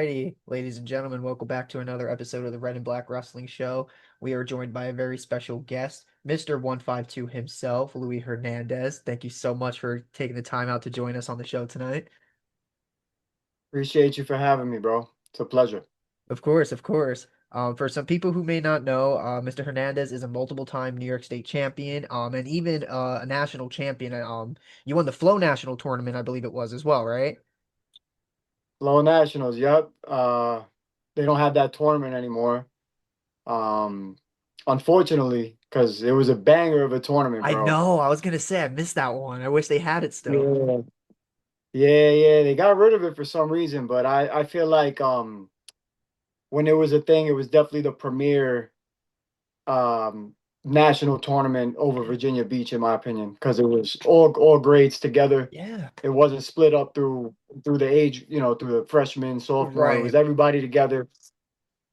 righty, ladies and gentlemen, welcome back to another episode of the Red and Black Wrestling Show. We are joined by a very special guest, Mr. 152 himself, Louis Hernandez. Thank you so much for taking the time out to join us on the show tonight. Appreciate you for having me, bro. It's a pleasure. Of course, of course. For some people who may not know, Mr. Hernandez is a multiple-time New York State champion, and even a national champion. You won the Flow National Tournament, I believe it was as well, right? Low Nationals, yep. They don't have that tournament anymore. Um, Unfortunately, because it was a banger of a tournament, I bro. know. I was gonna say I missed that one. I wish they had it still. Yeah. Yeah. They got rid of it for some reason, but I feel like when it was a thing, it was definitely the premier um national tournament over Virginia Beach, in my opinion, because it was all grades together. Yeah. It wasn't split up through the age, through the freshman, sophomore. It was Right. everybody together.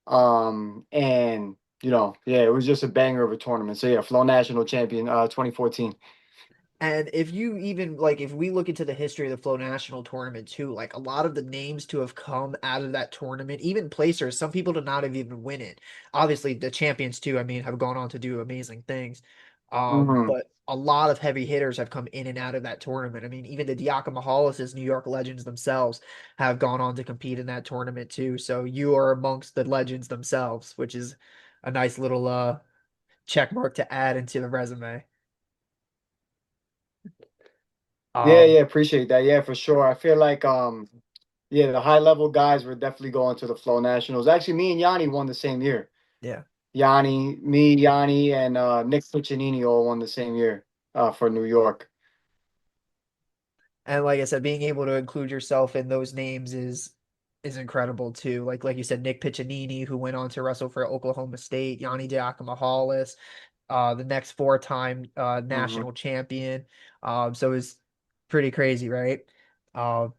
And yeah, it was just a banger of a tournament. So yeah, Flow National Champion, 2014. And if you even like, if we look into the history of the Flow National Tournament too, like a lot of the names to have come out of that tournament, even placers, some people did not have even win it. Obviously, the champions too, I mean, have gone on to do amazing things. Hmm. But a lot of heavy hitters have come in and out of that tournament. I mean, even the Diakomahalis, New York legends themselves, have gone on to compete in that tournament too. So you are amongst the legends themselves, which is a nice little check mark to add into the resume. Um, Yeah, appreciate that. Yeah, for sure. I feel like yeah, the high level guys were definitely going to the Flow Nationals. Actually, me and Yanni won the same year. yeah. Yanni, and Nick Piccinini all won the same year for New York. And like I said, being able to include yourself in those names is incredible too. Like you said, Nick Piccinini, who went on to wrestle for Oklahoma State, Yanni Diakomahalis, the next four-time Hmm. national champion. So it's pretty crazy, right? Um,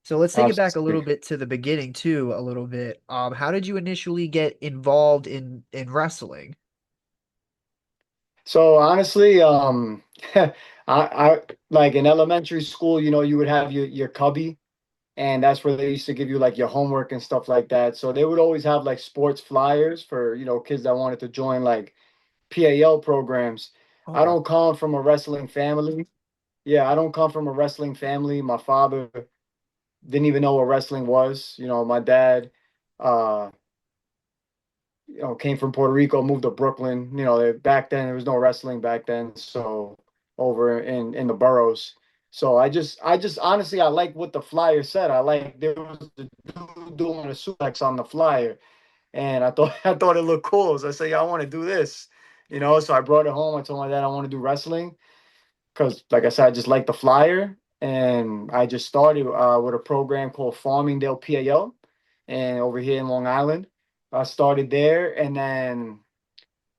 so let's take it back a little Absolutely. bit to the beginning too, a little bit. How did you initially get involved in wrestling? So honestly, I like in elementary school, you would have your cubby, and that's where they used to give you like your homework and stuff like that. So they would always have like sports flyers for, kids that wanted to join like PAL programs. Oh I wow. don't come from a wrestling family. Yeah, I don't come from a wrestling family. My father didn't even know what wrestling was. My dad uh came from Puerto Rico, moved to Brooklyn. Back then there was no wrestling back then, so over in the boroughs. So I just honestly I like what the flyer said. I like there was the dude doing a suplex on the flyer, and I thought I thought it looked cool. So I said, yeah, I want to do this. So I brought it home. I told my dad I want to do wrestling because, like I said, I just like the flyer, and I just started with a program called Farmingdale PAL, and over here in Long Island. I started there, and then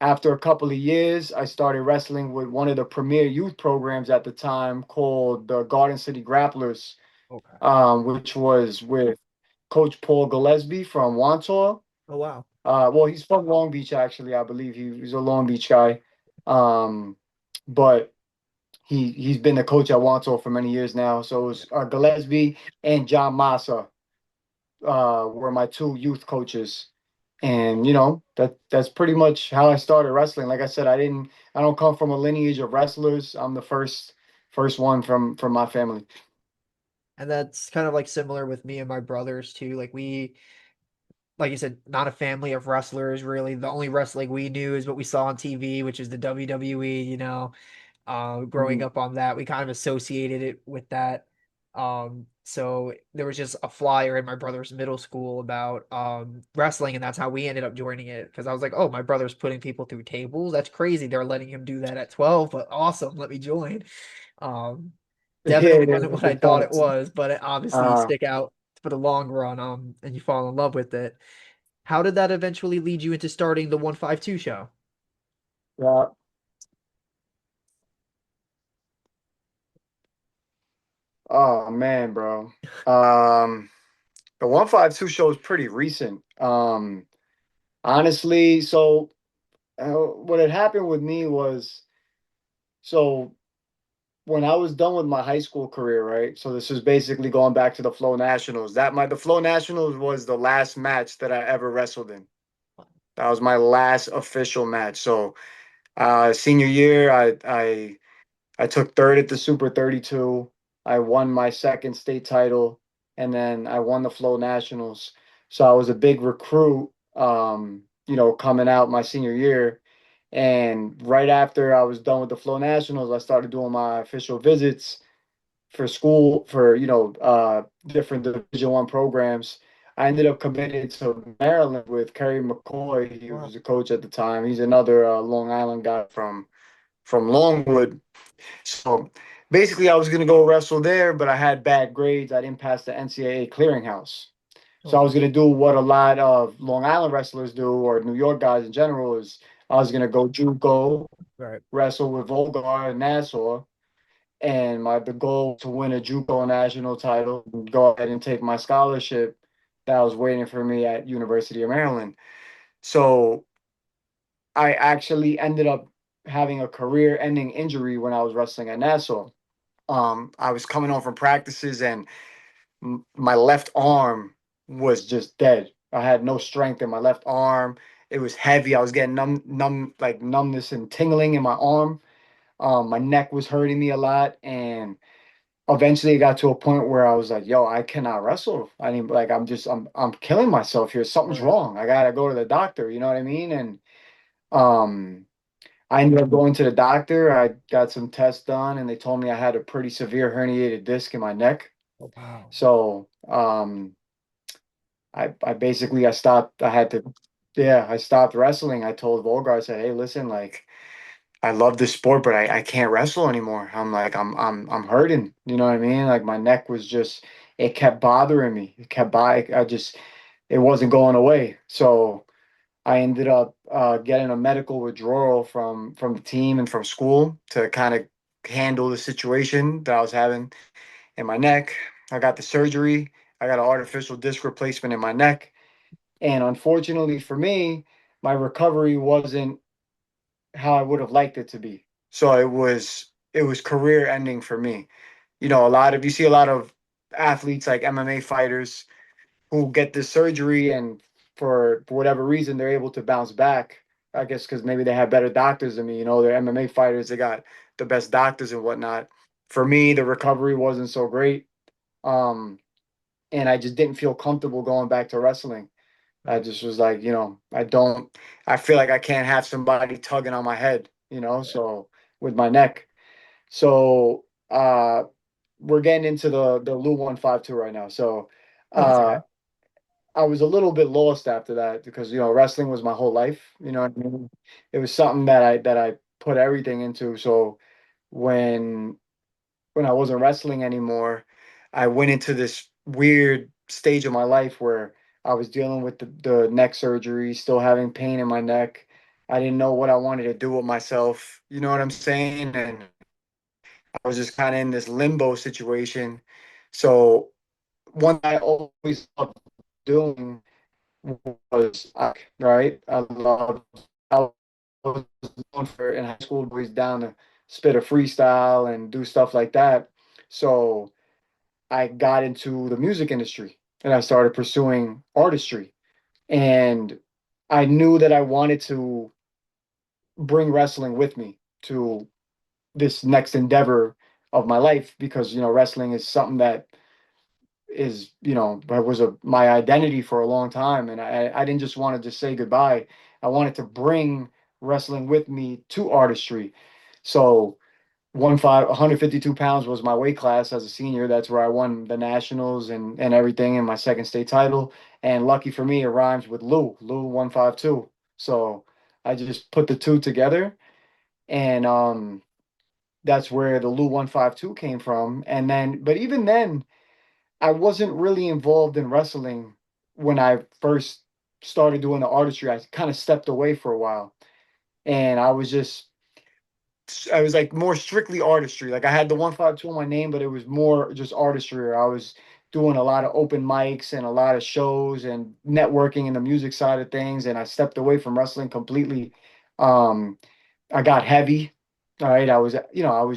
after a couple of years, I started wrestling with one of the premier youth programs at the time called the Garden City Grapplers, Okay. which was with Coach Paul Gillespie from Wantor. Oh wow. Well, he's from Long Beach, actually. I believe he's a Long Beach guy. Um, but he's been the coach at Wantor for many years now. So it was Gillespie and John Massa were my two youth coaches. And that's pretty much how I started wrestling. Like I said, I don't come from a lineage of wrestlers. I'm the first one from my family. And that's kind of like similar with me and my brothers too. Like you said, not a family of wrestlers really. The only wrestling we knew is what we saw on TV, which is the WWE, growing Mhm. up on that, we kind of associated it with that. So there was just a flyer in my brother's middle school about wrestling, and that's how we ended up joining it. Because I was like, oh, my brother's putting people through tables. That's crazy. They're letting him do that at 12, but awesome. Let me join. Um, Yeah, Definitely yeah, wasn't that's what I the thought it point. was, but it obviously Uh, stick out for the long run, and you fall in love with it. How did that eventually lead you into starting the 152 show? yeah. Oh man, bro. Um, the 152 show is pretty recent. Honestly, what had happened with me was so when I was done with my high school career, right? So this is basically going back to the Flow Nationals. The Flow Nationals was the last match that I ever wrestled in. That was my last official match. So senior year, I took third at the Super 32. I won my second state title, and then I won the Flow Nationals. So I was a big recruit, coming out my senior year. And right after I was done with the Flow Nationals, I started doing my official visits for school for different Division I programs. I ended up committed to Maryland with Kerry McCoy. He Wow. was the coach at the time. He's another Long Island guy from Longwood. So basically, I was going to go wrestle there, but I had bad grades. I didn't pass the NCAA clearinghouse. So I Oh, was going to do what a lot of Long Island wrestlers do, or New York guys in general, is I was going to go JUCO, right. wrestle with Volgar and Nassau, and the goal to win a JUCO national title and go ahead and take my scholarship that was waiting for me at University of Maryland. So I actually ended up having a career-ending injury when I was wrestling at Nassau. I was coming home from practices and my left arm was just dead. I had no strength in my left arm. It was heavy. I was getting like numbness and tingling in my arm. My neck was hurting me a lot, and eventually it got to a point where I was like, "Yo, I cannot wrestle. I mean, like, I'm killing myself here. Something's Right. wrong. I gotta go to the doctor." You know what I mean? And um, I ended up going to the doctor. I got some tests done, and they told me I had a pretty severe herniated disc in my neck. Oh, wow. So, I basically I stopped. I had to, yeah, I stopped wrestling. I told Volgar, I said, "Hey, listen, like I love this sport, but I can't wrestle anymore. I'm like I'm hurting. You know what I mean? Like my neck was just it kept bothering me. It kept by. I just it wasn't going away. So I ended up getting a medical withdrawal from the team and from school to kind of handle the situation that I was having in my neck. I got the surgery. I got an artificial disc replacement in my neck. And unfortunately for me, my recovery wasn't how I would have liked it to be. So it was career ending for me. You see a lot of athletes like MMA fighters who get this surgery and for whatever reason they're able to bounce back. I guess because maybe they have better doctors than me. They're MMA fighters, they got the best doctors and whatnot. For me, the recovery wasn't so great. Um, and I just didn't feel comfortable going back to wrestling. I Right. just was like, I feel like I can't have somebody tugging on my head, Right. so with my neck. So we're getting into the Lou 152 right now. So No, it's uh okay. I was a little bit lost after that because wrestling was my whole life. You know what I mean? It was something that I put everything into. So when when I wasn't wrestling anymore, I went into this weird stage of my life where I was dealing with the neck surgery, still having pain in my neck. I didn't know what I wanted to do with myself. You know what I'm saying? And I was just kind of in this limbo situation. So one thing I always loved doing was right. I was known for in high school boys down to spit a freestyle and do stuff like that. So I got into the music industry and I started pursuing artistry. And I knew that I wanted to bring wrestling with me to this next endeavor of my life because wrestling is something that is was my identity for a long time, and I didn't just want to just say goodbye. I wanted to bring wrestling with me to artistry. So 152 pounds was my weight class as a senior. That's where I won the nationals and everything in my second state title. And lucky for me, it rhymes with Lou 152. So I just put the two together, and that's where the Lou 152 came from. And then, but even then, I wasn't really involved in wrestling when I first started doing the artistry. I kind of stepped away for a while, and I was like more strictly artistry. Like I had the 152 on my name, but it was more just artistry. I was doing a lot of open mics and a lot of shows and networking in the music side of things. And I stepped away from wrestling completely. Um, I got heavy. All right, I was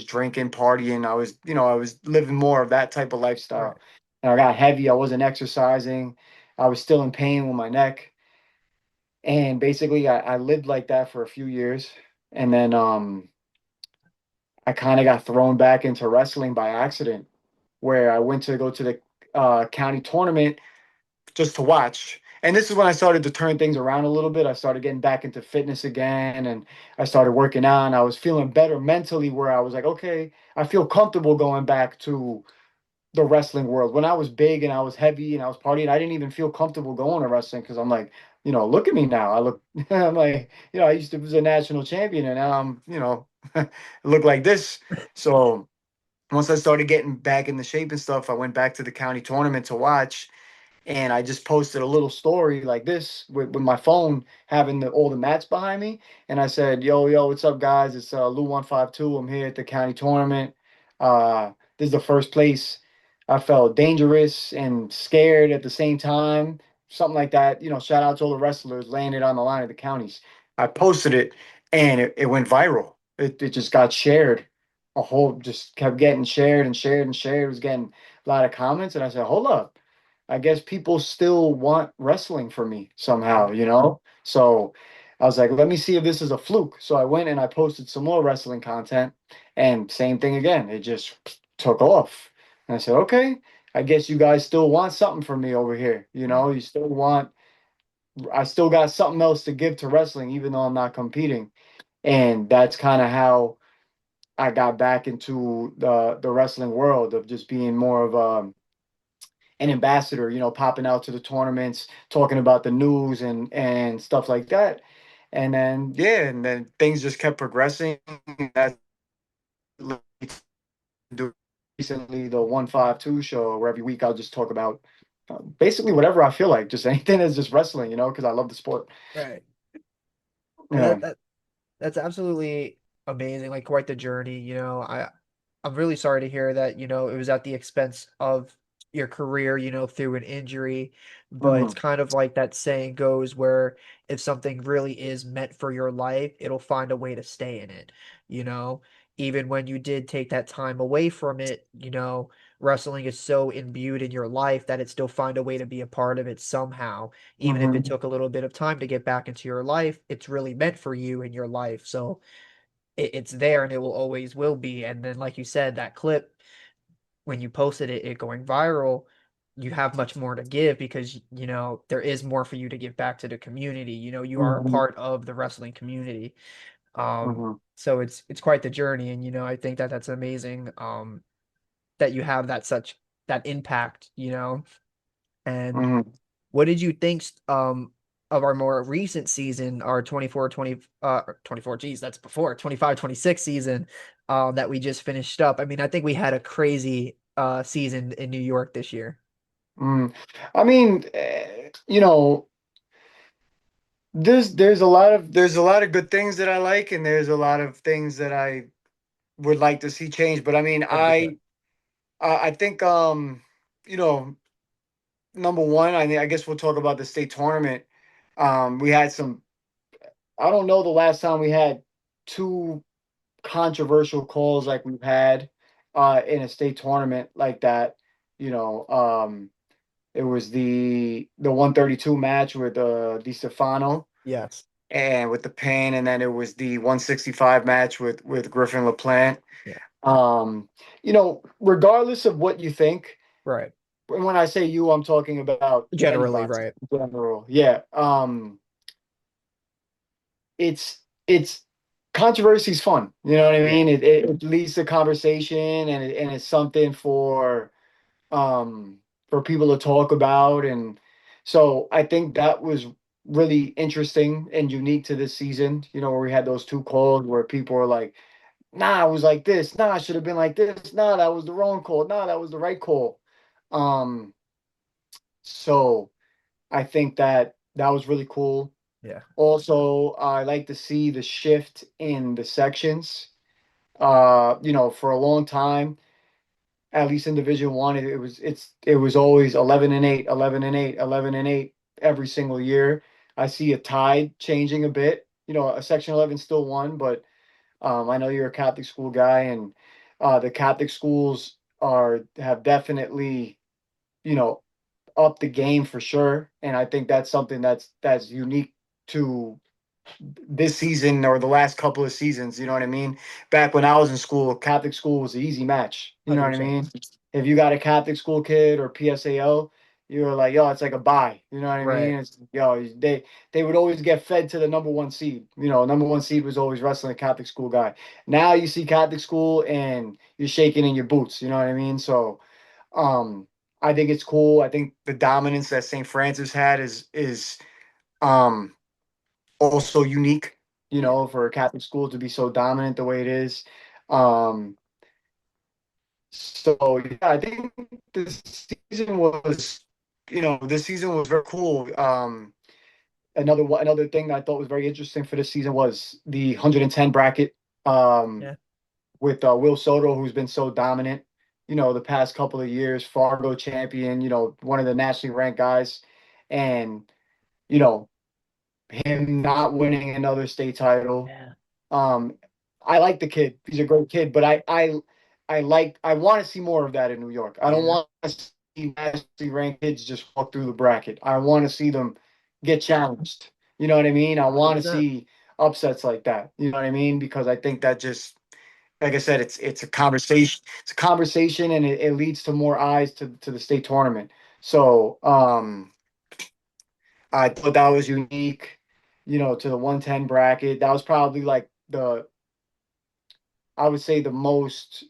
drinking, partying, I was living more of that type of lifestyle. Right. And I got heavy, I wasn't exercising, I was still in pain with my neck. And basically I lived like that for a few years. And then I kind of got thrown back into wrestling by accident, where I went to go to the county tournament just to watch. And this is when I started to turn things around a little bit. I started getting back into fitness again, and I started working out, and I was feeling better mentally, where I was like, okay, I feel comfortable going back to the wrestling world. When I was big and I was heavy and I was partying, I didn't even feel comfortable going to wrestling because I'm like, look at me now. I look, I'm like, I used to be a national champion and now I'm, look like this. So once I started getting back in the shape and stuff, I went back to the county tournament to watch, and I just posted a little story like this with my phone having all the mats behind me. And I said, yo, what's up, guys? It's Lou152. I'm here at the county tournament. This is the first place. I felt dangerous and scared at the same time. Something like that. Shout out to all the wrestlers laying it on the line of the counties. I posted it and it went viral. It just got shared. Just kept getting shared and shared and shared. It was getting a lot of comments. And I said, hold up. I guess people still want wrestling from me somehow, Right. So I was like, let me see if this is a fluke. So I went and I posted some more wrestling content, and same thing again. It just took off. And I said, okay, I guess you guys still want something from me over here. Right. You still want, I still got something else to give to wrestling, even though I'm not competing. And that's kind of how I got back into the wrestling world of just being more of an ambassador, popping out to the tournaments, talking about the news and stuff like that. And then yeah, and then things just kept progressing. That led me to do recently the 152 show, where every week I'll just talk about basically whatever I feel like, just anything that's just wrestling, because I love the sport. Right. And Yeah. that's absolutely amazing, like quite the journey, I'm really sorry to hear that, it was at the expense of your career, through an injury. But it's Hmm. kind of like that saying goes where if something really is meant for your life, it'll find a way to stay in it, you know? Even when you did take that time away from it, wrestling is so imbued in your life that it still find a way to be a part of it somehow. Even if it Hmm. took a little bit of time to get back into your life, it's really meant for you in your life. So it's there and it will always will be. And then, like you said, that clip when you posted it going viral, you have much more to give because there is more for you to give back to the community. You are a Hmm. part of the wrestling community. Hmm. So it's quite the journey, and I think that that's amazing. That you have that impact. And Hmm. what did you think of our more recent season, our 24, geez, that's before 25, 26 season that we just finished up? I mean, I think we had a crazy season in New York this year. Mm. I mean, there's a lot of good things that I like, and there's a lot of things that I would like to see change. But I mean, 100%. I think you know number one, I guess we'll talk about the state tournament. We had some. I don't know the last time we had two controversial calls like we've had in a state tournament like that. You know, it was the 132 match with Di Stefano Yes. and with the pin, and then it was the 165 match with Griffin LaPlante. Yeah. Um, regardless of what you think, Right. and when I say you, I'm talking about Generally, anybody right. in general. Yeah. It's controversy is fun. You know what I Yeah. mean? It leads to conversation, and it's something for people to talk about. And so I think that was really interesting and unique to this season, where we had those two calls where people were like, nah, it was like this, nah, I should have been like this, nah, that was the wrong call, nah, that was the right call. Um, so I think that was really cool. Yeah. Also, I like to see the shift in the sections. For a long time, at least in Division One, it was always 11-8, 11-8, 11-8 every single year. I see a tide changing a bit. A Section 11 still won, but I know you're a Catholic school guy, and the Catholic schools have definitely, you know, upped the game for sure. And I think that's something that's unique to this season or the last couple of seasons. You know what I mean? Back when I was in school, Catholic school was an easy match. You know what I 100%. mean? If you got a Catholic school kid or PSAO, you were like, yo, it's like a bye. You know what I mean? Right. It's yo, they would always get fed to the number one seed. You know, number one seed was always wrestling a Catholic school guy. Now you see Catholic school and you're shaking in your boots. You know what I mean? So um I think it's cool. I think the dominance that St. Francis had is um also unique, Yeah. for a Catholic school to be so dominant the way it is. Um, so yeah, I think this season was, this season was very cool. Another thing that I thought was very interesting for this season was the 110 bracket. Um, Yeah. with Will Soto, who's been so dominant, the past couple of years, Fargo champion, one of the nationally ranked guys, and you know him not winning another state title. Yeah. Um, I like the kid. He's a great kid, but I want to see more of that in New York. I don't Yeah. want to see nationally ranked kids just walk through the bracket. I want to see them get challenged. You know what I mean? I want to 100%. see upsets like that. You know what I mean? Because I think that just, like I said, it's a conversation. It's a conversation, and it leads to more eyes to the state tournament. So I thought that was unique, to the 110 bracket. That was probably like I would say the most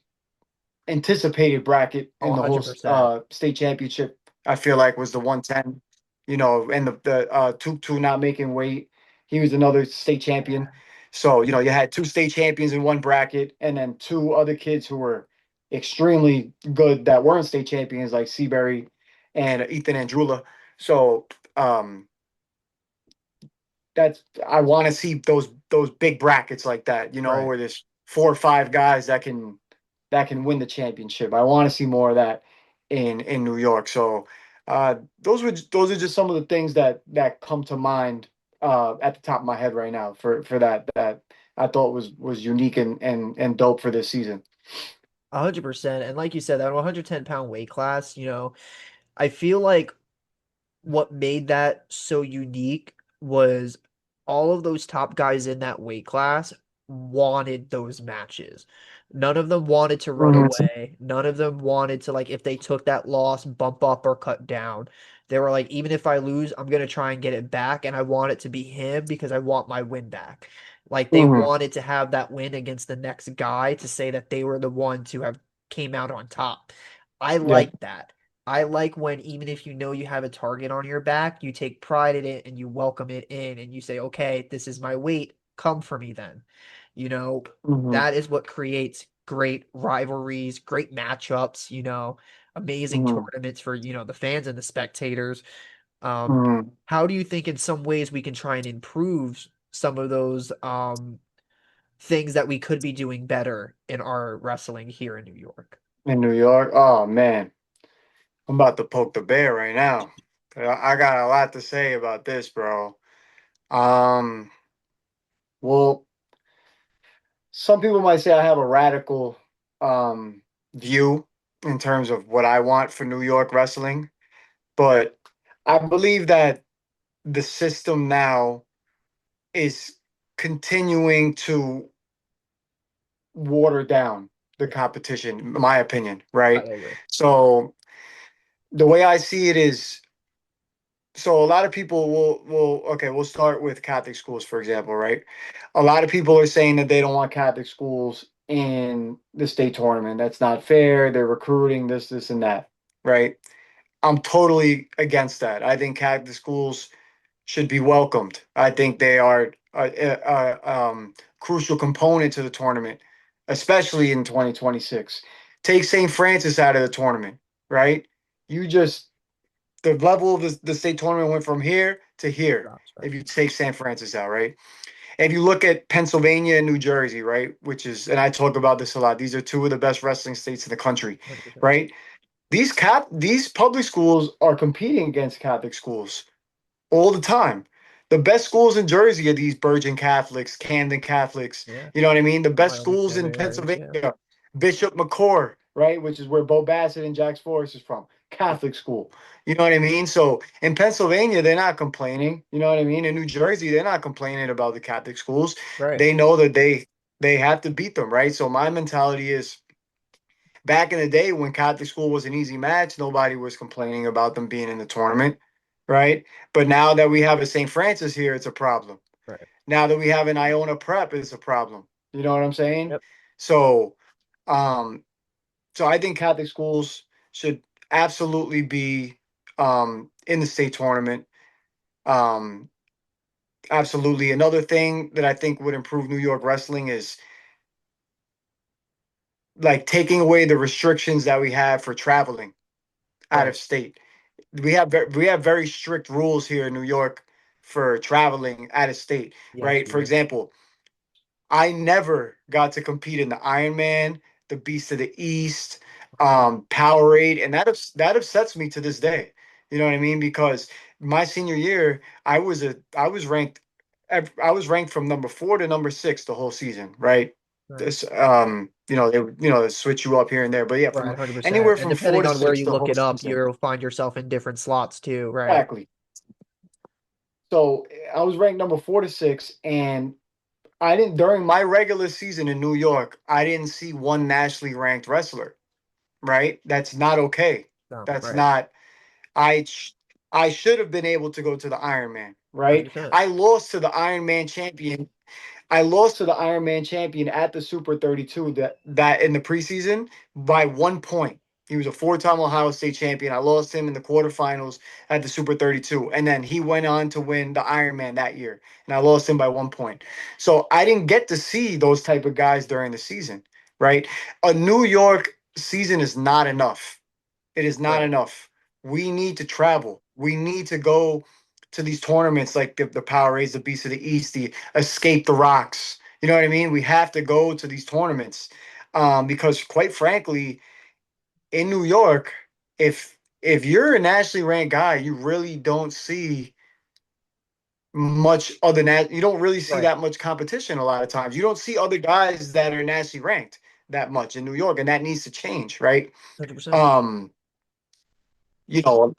anticipated bracket Oh, in the whole 100%. state championship. I feel like was the 110, and the Tutu not making weight. He was another state champion. Yeah. So, you had two state champions in one bracket and then two other kids who were extremely good that weren't state champions like Seabury and Ethan Andrula. So, that's I want to see those big brackets like that, Right. where there's four or five guys that can win the championship. I want to see more of that in New York. So those are just some of the things that come to mind at the top of my head right now for that I thought was unique and dope for this season. 100%. And like you said, that 110-pound weight class, I feel like what made that so unique was all of those top guys in that weight class wanted those matches. None of them wanted to run Mhm. away. None of them wanted to, like, if they took that loss, bump up or cut down. They were like, even if I lose, I'm gonna try and get it back, and I want it to be him because I want my win back. Like they Mhm. wanted to have that win against the next guy to say that they were the one to have came out on top. I Yep. like that. I like when even if you know you have a target on your back, you take pride in it and you welcome it in and you say, okay, this is my weight. Come for me then. You know, Mhm. that is what creates great rivalries, great matchups, amazing Mhm. tournaments for, the fans and the spectators. Um, Mhm. how do you think in some ways we can try and improve some of those things that we could be doing better in our wrestling here in New York? In New York, oh man, I'm about to poke the bear right now. I got a lot to say about this, bro. Um, well, some people might say I have a radical um view in terms of what I want for New York wrestling, but I believe that the system now is continuing to water down the Yeah, competition, in my opinion, I right? agree. So the way I see it is, so a lot of people will okay, we'll start with Catholic schools, for example, right? A lot of people are saying that they don't want Catholic schools in the state tournament. That's not fair. They're recruiting this and that, right? I'm totally against that. I think Catholic schools should be welcomed. I think they are a crucial component to the tournament, especially in 2026. Take St. Francis out of the tournament, right? You just the level of the state tournament went from here to here Drops, right? if you take San Francisco out, right? If you look at Pennsylvania and New Jersey, right, which is, and I talk about this a lot, these are two of the best wrestling states in the country, 100%. right? These public schools are competing against Catholic schools all the time. The best schools in Jersey are these Bergen Catholics, Camden Catholics. Yeah. You know what I mean? The best Wyoming schools in family areas. Yeah. Pennsylvania, Bishop McCord, right, which is where Bo Bassett and Jax Forrest is from, Catholic school. You know what I mean? So in Pennsylvania, they're not complaining. You know what I mean? In New Jersey, they're not complaining about the Catholic schools. Right. They know that they have to beat them, right? So my mentality is back in the day when Catholic school was an easy match, nobody was complaining about them being in the tournament, right? But now that we have a St. Francis here, it's a problem. Right. Now that we have an Iona Prep, it's a problem. You know what I'm saying? Yep. So, um, so I think Catholic schools should absolutely be in the state tournament. Um, absolutely. Another thing that I think would improve New York wrestling is like taking away the restrictions that we have for traveling out of Right. state. We have very strict rules here in New York for traveling out of state, Yes, right? we For do. example, I never got to compete in the Ironman, the Beast of the East, Powerade, and that upsets me to this day. You know what I mean? Because my senior year, I was ranked from number 4 to number 6 the whole season, right? Right. This they switch you up here and there, but yeah, Right. from 100%. anywhere And from four depending to on where six you the look whole it up, season. you'll find yourself in different slots too. Right. Exactly. So I was ranked number 4 to 6, and I didn't during my regular season in New York, I didn't see one nationally ranked wrestler, right? That's not okay. No. That's Right. not I sh- I should have been able to go to the Ironman, right? 100%. I lost to the Ironman champion I lost to the Ironman champion at the Super 32 that in the preseason by 1 point. He was a four-time Ohio State champion. I lost him in the quarterfinals at the Super 32. And then he went on to win the Ironman that year. And I lost him by 1 point. So I didn't get to see those type of guys during the season, right? A New York season is not enough. It is not Right. enough. We need to travel. We need to go to these tournaments like the Powerades, the Beast of the East, the Escape the Rocks. You know what I mean? We have to go to these tournaments because, quite frankly, in New York, if you're a nationally ranked guy, you really don't see much other than that. You don't really see Right. that much competition a lot of times. You don't see other guys that are nationally ranked that much in New York, and that needs to change, right? 100%. Um,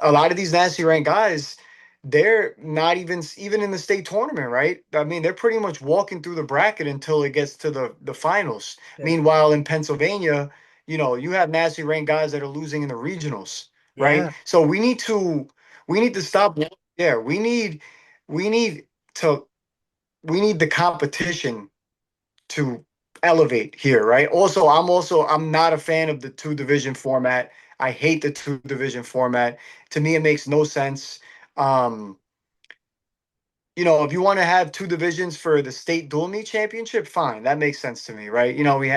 a lot of these nasty ranked guys, they're not even in the state tournament, right? I mean, they're pretty much walking through the bracket until it gets to the finals. Yeah. Meanwhile, in Pennsylvania, you have nasty ranked guys that are losing in the regionals, right? Yeah. So we need to stop. Yeah, we need to we need the competition to elevate here, right? I'm not a fan of the two division format. I hate the two division format. To me, it makes no sense. Um, if you want to have two divisions for the state dual meet championship, fine. That makes sense to me, right? We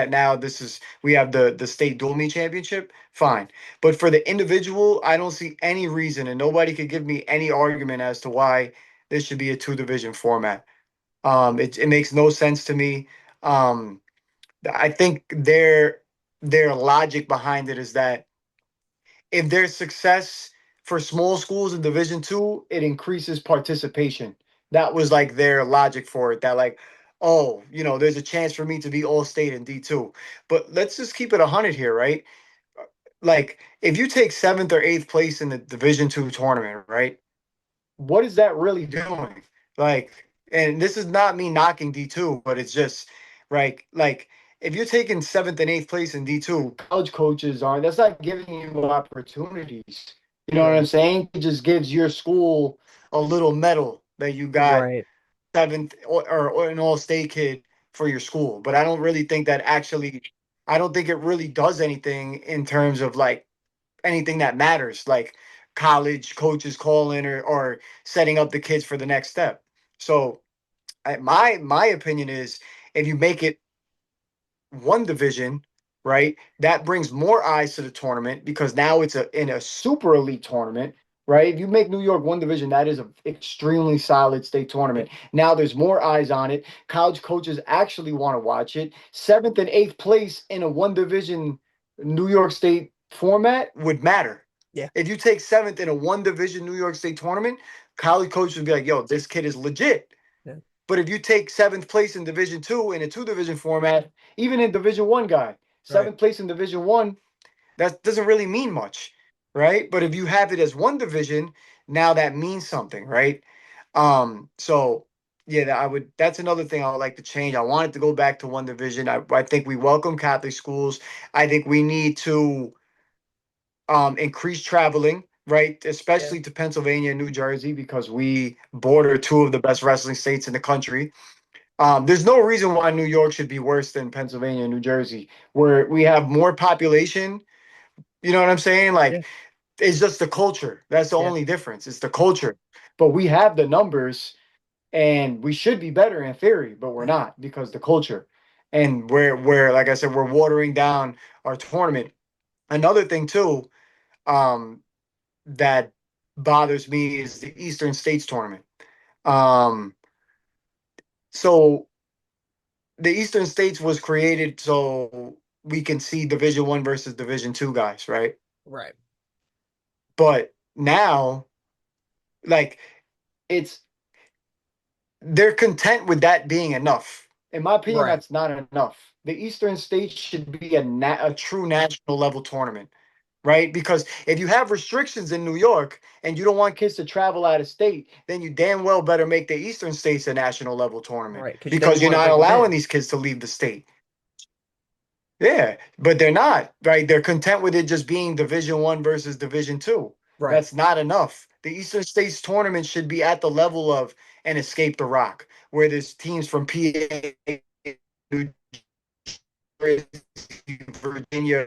have the state dual meet championship, fine. But for the individual, I don't see any reason, and nobody could give me any argument as to why this should be a two division format. It makes no sense to me. Um, I think their logic behind it is that if there's success for small schools in Division 2, it increases participation. That was like their logic for it. That like, oh, there's a chance for me to be all state in D2. But let's just keep it 100 here, right? Like if you take seventh or eighth place in the Division 2 tournament, right? What is that really doing? Like, and this is not me knocking D2, but it's just right. Like, if you're taking seventh and eighth place in D2, college coaches aren't, that's not giving you opportunities. You know what I'm Right. saying? It just gives your school a little medal that you got Right. seventh or an all state kid for your school. But I don't think it really does anything in terms of like anything that matters, like college coaches calling or setting up the kids for the next step. So my opinion is if you make it one division, right, that brings more eyes to the tournament because now it's in a super elite tournament. Right. If you make New York one division, that is an extremely solid state Yep. tournament. Now there's more eyes on it. College coaches actually want to watch it. Seventh and eighth place in a one division New York State format would matter. Yeah. If you take seventh in a one division New York State tournament, college coaches would be like, yo, this kid is legit. Yeah. But if you take seventh place in Division 2 in a two division format, even in Division 1 guy, Right. seventh place in Division 1, that doesn't really mean much, right? But if you have it as one division, now that means something, right? So yeah, I would. That's another thing I would like to change. I want it to go back to one division. I think we welcome Catholic schools. I think we need to increase traveling, right? Yeah. Especially to Pennsylvania and New Jersey because we border two of the best wrestling states in the country. There's no reason why New York should be worse than Pennsylvania and New Jersey, where we have more population. You know what I'm saying? Yeah. Like, it's just the culture. That's the Yeah. only difference. It's the culture. But we have the numbers and we should be better in theory, but we're not because the culture. And we're like I said, we're watering down our tournament. Another thing too, um, that bothers me is the Eastern States tournament. Um, so the Eastern States was created so we can see Division 1 versus Division 2 guys, right? Right. But now, like, it's they're content with that being enough. In my opinion, Right. that's not enough. The Eastern States should be a true national level tournament, right? Because if you have restrictions in New York and you don't want kids to travel out of state, then you damn well better make the Eastern States a national level tournament Right. Because then you because you're want to not bring them allowing in. these kids to leave the state. Yeah, but they're not, right? They're content with it just being Division 1 versus Division 2. Right. That's not enough. The Eastern States tournament should be at the level of an Escape the Rock, where there's teams from PA, New Jersey, Virginia.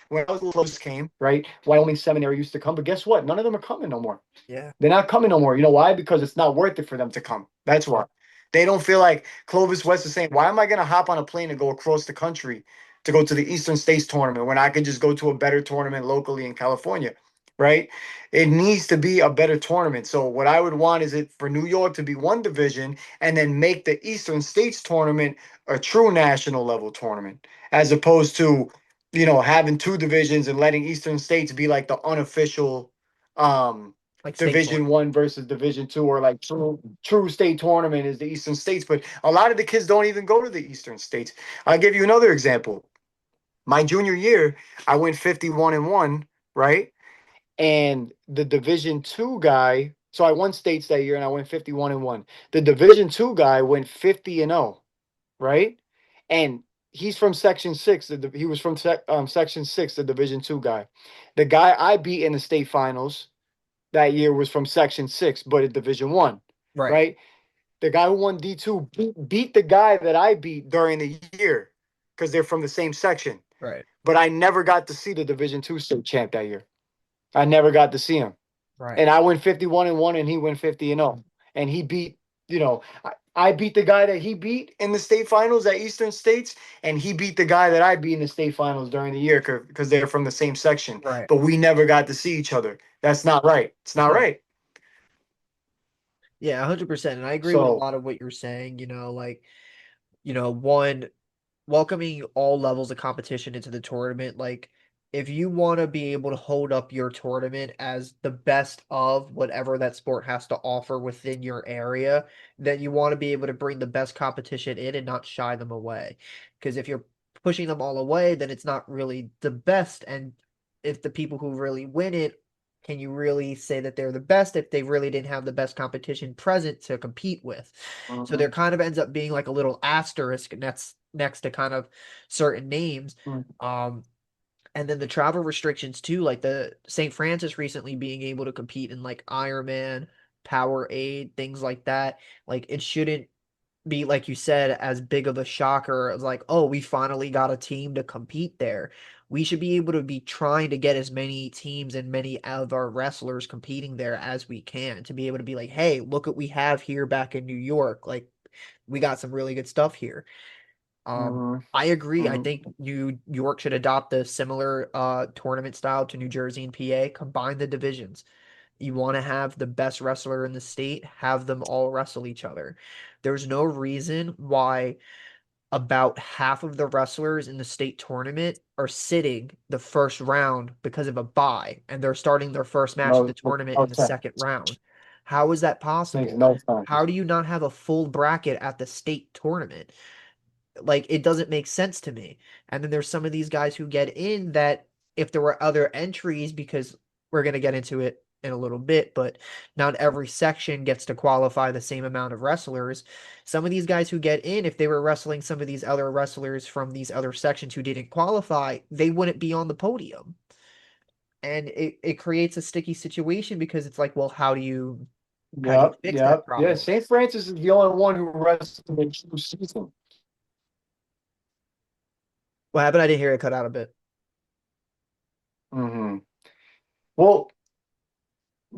When those close came, right? Wyoming Seminary used to come, but guess what? None of them are coming no more. Yeah. They're not coming no more. You know why? Because it's not worth it for them to come. That's Yeah. why. They don't feel like Clovis West is saying, why am I going to hop on a plane and go across the country to go to the Eastern States tournament when I could just go to a better tournament locally in California? Right? It needs to be a better tournament. So what I would want is it for New York to be one division and then make the Eastern States tournament a true national level tournament, as opposed to, having two divisions and letting Eastern States be like the unofficial um Like state Division tournament. 1 versus Division 2, or like true state tournament is the Eastern States. But a lot of the kids don't even go to the Eastern States. I'll give you another example. My junior year, I went 51-1, right? And the Division 2 guy, so I won states that year and I went 51-1. The Division 2 guy went 50-0, right? And he's from Section 6. He was from Section 6, the Division 2 guy. The guy I beat in the state finals that year was from Section 6, but at Division 1, Right. right? The guy who won D2 beat the guy that I beat during the year because they're from the same section. Right. But I never got to see the Division 2 state champ that year. I never got to see him. Right. And I went 51-1 and he went 50-0. And he beat, I beat the guy that he beat in the state finals at Eastern States, and he beat the guy that I beat in the state finals during the year because they're from the same section. Right. But we never got to see each other. That's not right. It's not No. right. Yeah, 100%. And I agree with a So, lot of what you're saying, like, one, welcoming all levels of competition into the tournament. Like, if you want to be able to hold up your tournament as the best of whatever that sport has to offer within your area, then you want to be able to bring the best competition in and not shy them away. Because if you're pushing them all away, then it's not really the best. And if the people who really win it, can you really say that they're the best if they really didn't have the best competition present to compete with? So there mhm, kind of ends up being like a little asterisk next to kind of certain names. mm, Um, and then the travel restrictions too, like the St. Francis recently being able to compete in like Ironman, Powerade, things like that. Like it shouldn't be, like you said, as big of a shocker as like, oh, we finally got a team to compete there. We should be able to be trying to get as many teams and many of our wrestlers competing there as we can to be able to be like, hey, look what we have here back in New York. Like we got some really good stuff here. mhm, I agree. I mhm. think New York should adopt a similar tournament style to New Jersey and PA, combine the divisions. You want to have the best wrestler in the state, have them all wrestle each other. There's no reason why about half of the wrestlers in the state tournament are sitting the first round because of a bye, and they're starting their first match of No, the tournament in the okay. second round. How is that Makes possible? no sense. How do you not have a full bracket at the state tournament? Like it doesn't make sense to me. And then there's some of these guys who get in that if there were other entries, because we're going to get into it in a little bit, but not every section gets to qualify the same amount of wrestlers. Some of these guys who get in, if they were wrestling some of these other wrestlers from these other sections who didn't qualify, they wouldn't be on the podium. And it creates a sticky situation because it's like, well, how do you Yep, fix that yep, yeah. problem? St. Francis is the only one who wrestled in true season. What happened? I didn't hear it cut out a bit. Hmm. Well,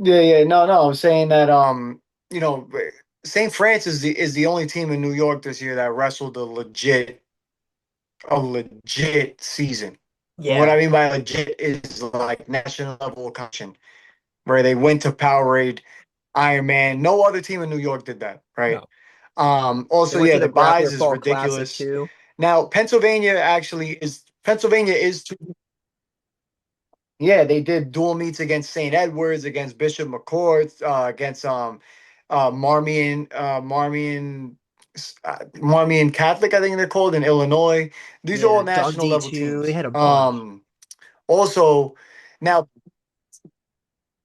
yeah, yeah, no, no. I'm saying that you know, St. Francis is the only team in New York this year that wrestled a legit season. And what Yeah. I mean by legit is like national level competition, where they went to Powerade, Ironman. No other team in New York did that, right? No. They Also, went yeah, to the the Grapplers buys is Fall Classic ridiculous. too. Now, Pennsylvania is yeah, they did dual meets against St. Edwards, against Bishop McCourt, against Marmion Catholic, I think they're called in Illinois. These are Yeah, all national Dundee level too. They teams. had a bunch. Also, now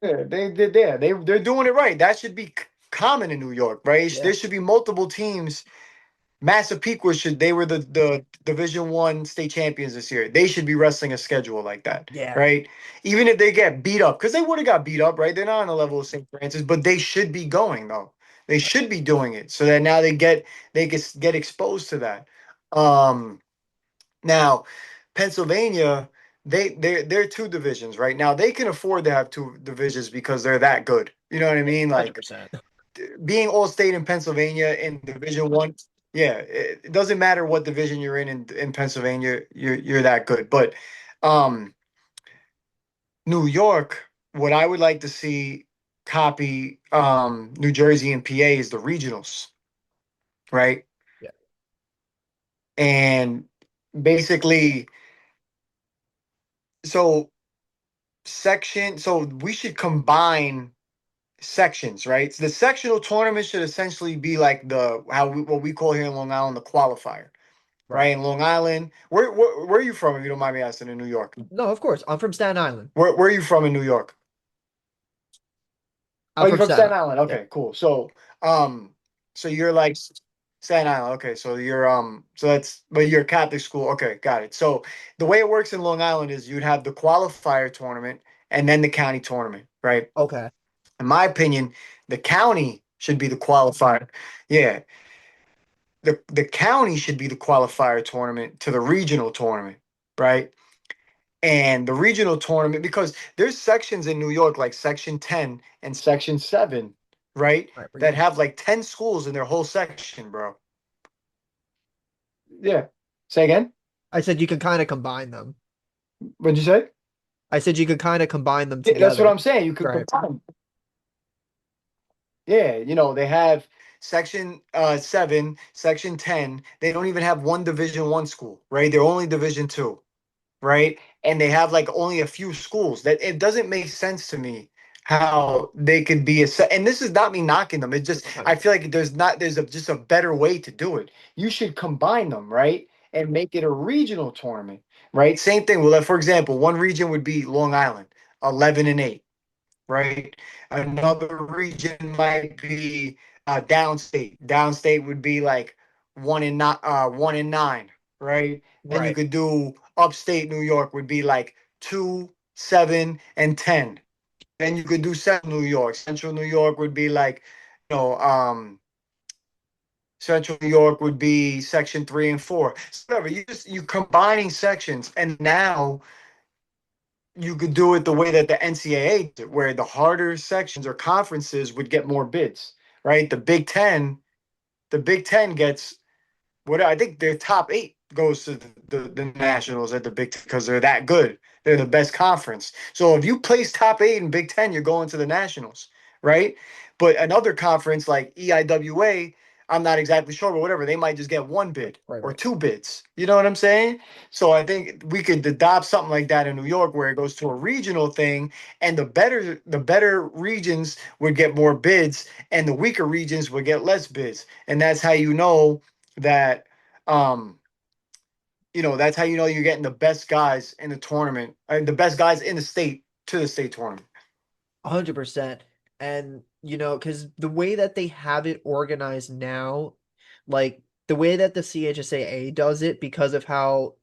yeah, they did yeah, they're doing it right. That should be common in New York, right? Yeah. There should be multiple teams. Massapequa they were the Division 1 state champions this year. They should be wrestling a schedule like that, Yeah. right? Even if they get beat up, because they would have got beat up, right? They're not on the level of St. Francis, but they should be going though. They should be doing it so that now they can get exposed to that. Um Now Pennsylvania, they're two divisions right now. They can afford to have two divisions because they're that good. You know what I Yeah, mean? Like 100%. being all state in Pennsylvania in Division 1, yeah, it doesn't matter what division you're in Pennsylvania, you're that good. But um New York, what I would like to see copy New Jersey and PA is the regionals, right? Yeah. And basically, so so we should combine sections, right? So the sectional tournament should essentially be like what we call here in Long Island the qualifier, right? Right. In Long Island, where are you from? If you don't mind me asking, in New York, No, of course. I'm from Staten Island. where are you from in New York? Oh, I'm you're from from Staten Staten Island. Island. Yeah. Okay, cool. Um, so you're like Staten Island. Okay, so so that's but you're Catholic school. Okay, got it. So the way it works in Long Island is you'd have the qualifier tournament and then the county tournament, right? Okay. In my opinion, the county should be the qualifier. Yeah, the county should be the qualifier tournament to the regional tournament, right? And the regional tournament, because there's sections in New York like Section 10 and Section 7, right? Right. That have like 10 schools in their whole section, bro. Yeah. Say again? I said you can kind of combine them. What'd you say? I said you could kind of combine them Yeah, that's what together. I'm saying. You could Right. combine. Yeah, they have Section 7, Section 10. They don't even have one Division 1 school, right? They're only Division 2, right? And they have like only a few schools. That it doesn't make sense to me how they could be and this is not me knocking them. It just I feel 100%. like just a better way to do it. You should combine them, right? And make it a regional tournament, right? Same thing. Well, for example, one region would be Long Island, 11-8, right? Another region might be downstate. Downstate would be like 1-9, right? Then you Right. could do upstate New York would be like 2, 7, and 10. Then you could do Central New York. Central New York would be like, you know, Central New York would be section 3 and 4. So whatever. You combining sections, and now you could do it the way that the NCAA did, where the harder sections or conferences would get more bids, right? The Big Ten gets what I think their top 8 goes to the Nationals at the Big Ten because they're that good. They're the best conference. So if you place top 8 in Big Ten, you're going to the Nationals, right? But another conference like EIWA, I'm not exactly sure, but whatever. They might just get one bid Right, or right. two bids. You know what I'm saying? So I think we could adopt something like that in New York, where it goes to a regional thing, and the better regions would get more bids, and the weaker regions would get less bids, and that's how you know that. Um, that's how you know you're getting the best guys in the tournament, the best guys in the state to the state tournament. 100%. And, because the way that they have it organized now, like the way that the CHSAA does it, because of how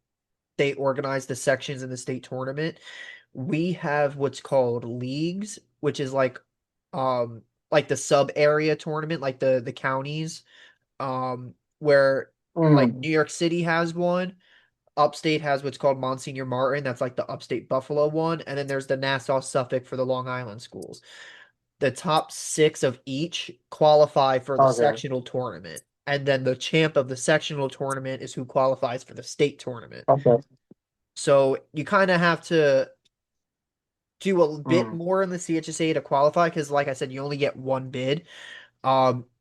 they organize the sections in the state tournament, we have what's called leagues, which is um like the sub area tournament, like the counties, where like Mm, New York City has one. Upstate has what's called Monsignor Martin. That's like the upstate Buffalo one. And then there's the Nassau Suffolk for the Long Island schools. The top six of each qualify for the okay. sectional tournament. And then the champ of the sectional tournament is who qualifies for the state tournament. Okay. So you kind of have to do a bit Mm, more in the CHSA to qualify because, like I said, you only get one bid.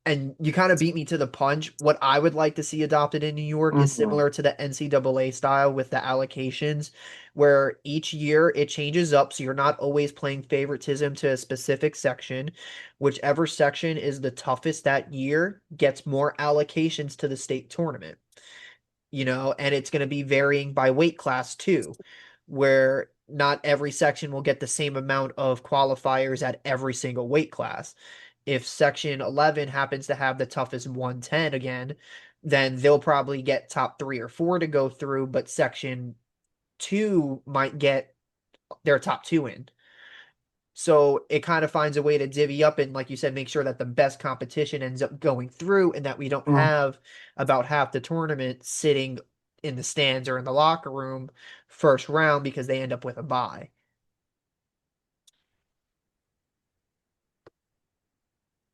And you kind of beat me to the punch. What I would like to see adopted in New York is mm, similar to the NCAA style with the allocations, where each year it changes up. So you're not always playing favoritism to a specific section. Whichever section is the toughest that year gets more allocations to the state tournament, and it's going to be varying by weight class too, where not every section will get the same amount of qualifiers at every single weight class. If section 11 happens to have the toughest 110 again, then they'll probably get top 3 or 4 to go through, but section 2 might get their top 2 in. So it kind of finds a way to divvy up and, like you said, make sure that the best competition ends up going through and that we don't mm, have about half the tournament sitting in the stands or in the locker room first round because they end up with a bye.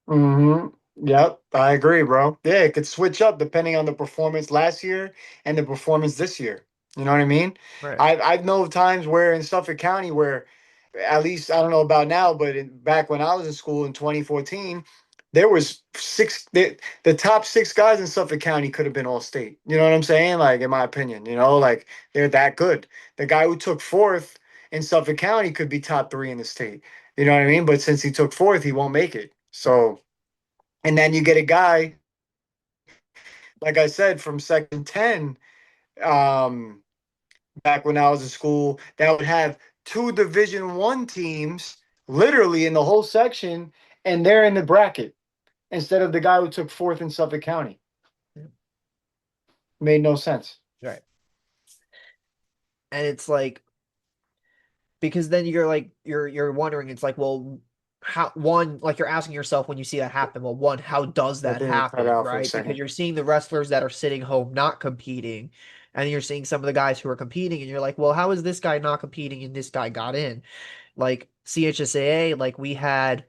mm-hmm. Yep, I agree, bro. Yeah, it could switch up depending on the performance last year and the performance this year. You know what I mean? Right. I know of times where in Suffolk County where, at least I don't know about now, but back when I was in school in 2014, there was the top six guys in Suffolk County could have been all state. You know what I'm saying? Like in my opinion, like they're that good. The guy who took fourth in Suffolk County could be top three in the state. You know what I mean? But since he took fourth, he won't make it. Right. So, and then you get a guy, like I said, from section 10, um, back when I was in school, that would have two Division 1 teams literally in the whole section, and they're in the bracket instead of the guy who took fourth in Suffolk County. Made no sense. Right. And it's like, because then you're like you're wondering, it's like, well, how, one, like you're asking yourself when you see that happen, well, one, how does I that think you cut happen, out for a right? Because second. you're seeing the wrestlers that are sitting home not competing, and you're seeing some of the guys who are competing, and you're like, well, how is this guy not competing and this guy got in? Like CHSAA, like we had